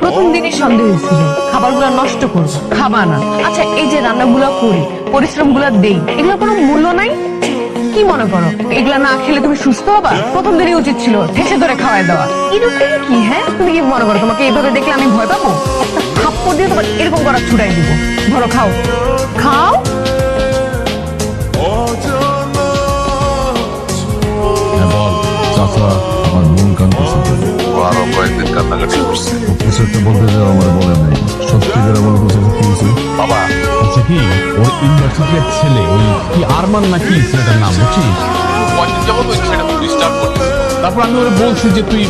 প্রথম দিনই সন্দেহ হয়েছিল খাবারগুলো নষ্ট করবো, খাবা না। আচ্ছা, এই যে রান্নাগুলো করি, পরিশ্রমগুলো দেই, এগুলো কোনো মূল্য নাই? কি মনে করো এগুলা না খেলে তুমি সুস্থ হবা? প্রথম দিনই উচিত ছিল ঠেসে ধরে খাওয়াই দেওয়া। এরকম কি? হ্যাঁ, তুমি কি মনে করো তোমাকে এইভাবে দেখলে আমি ভয় পাবো? একটা থাপ্পড় দিয়ে তোমার এরকম করা ছুটাই দিব। ধরো, খাও খাও। বল চাচা, আমার মন কান্দছে। আরো কয়েকদিন কান্নাকাটি করছে। কিছু একটা বলতে যাও, আমার বলে নাই। সত্যি করে বলো তো চাচা, কি হয়েছে? বাবা হচ্ছে কি, ওর ইউনিভার্সিটির ছেলে, ওই কি আরমান নাকি ছেলেটার নাম, বুঝছিস? কয়েকদিন যাবত ওই ছেলেটা খুব ডিস্টার্ব করতেছে। তারপর আমি ওরা বলছি যে তুই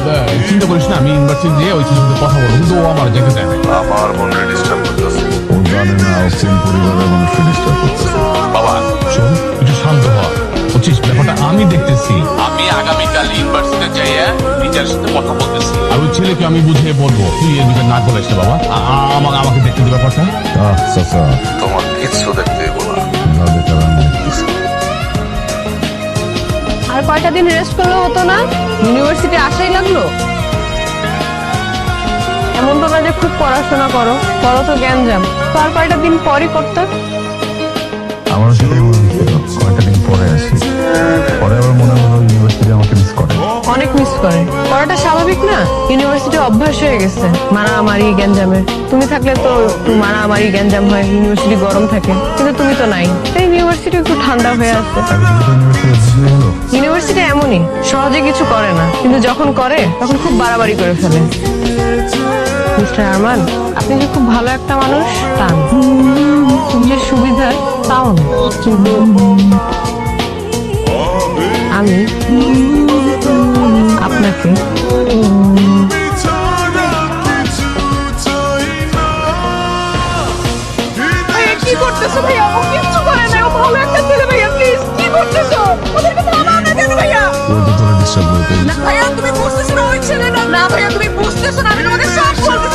চিন্তা করিস না, আমি ইউনিভার্সিটি যেয়ে ওই ছেলের সাথে কথা বলবো, কিন্তু ও আমার যেতে দেয় না। আমার মনে ডিস্টার্ব করতেছে। ও জানে না ও কোন পরিবারের মানুষকে ডিস্টার্ব করতেছে। বাবা শোন, একটু শান্ত হ, বুঝছিস? ব্যাপারটা আমি দেখতেছি, আমি আগামীকাল ইউনিভার্সিটিতে যাইয়া টিচারের সাথে কথা বলতেছি। আর ওই ছেলেকে আমি বুঝিয়ে বলবো। তুই এর ভিতরে না চলে আসছে বাবা, আমাকে দেখতে দে ব্যাপারটা। চাচা, তোমার কিচ্ছু দেখতে দেবো না। যা দেখার আমি দেখতেছি। আর কয়টা দিন রেস্ট করলে হতো না? ইউনিভার্সিটি আসাই লাগলো। এমন তো না যে খুব পড়াশোনা করো, করো তো জ্ঞানজাম। তো আর কয়টা দিন পরই করতে। আমার সেটাই মনে হচ্ছিল, কয়েকটা দিন পরে আসি। পরে আবার মনে হলো ইউনিভার্সিটি আমাকে মিস করে। অনেক মিস করে, করাটা স্বাভাবিক না? ইউনিভার্সিটি অভ্যাস হয়ে গেছে মারামারি গ্যাঞ্জামের। তুমি থাকলে তো একটু মারামারি গ্যাঞ্জাম হয়, ইউনিভার্সিটি গরম থাকে, কিন্তু তুমি তো নাই, তাই ইউনিভার্সিটি একটু ঠান্ডা হয়ে আছে। ইউনিভার্সিটি এমনই, সহজে কিছু করে না, কিন্তু যখন করে তখন খুব বাড়াবাড়ি করে ফেলে। মিস্টার আরমান, আপনি যে খুব ভালো একটা মানুষ তা না, খুব যে সুবিধার তাও না, কিন্তু আমি আপনাকে কি করতেছো ভাইয়া? ও কিচ্ছু করে না, ও ভালো একটা ছেলে ভাইয়া। প্লিজ, কি করতেছো? ওদেরকে তো আমার না কেন ভাইয়া? ও তো তোরা ডিস্টার্ব করতে। না ভাইয়া, তুমি বুঝতেছো না ওই ছেলে না। না ভাইয়া, তুমি বুঝতেছো না, আমি তোমাকে সব বলবো।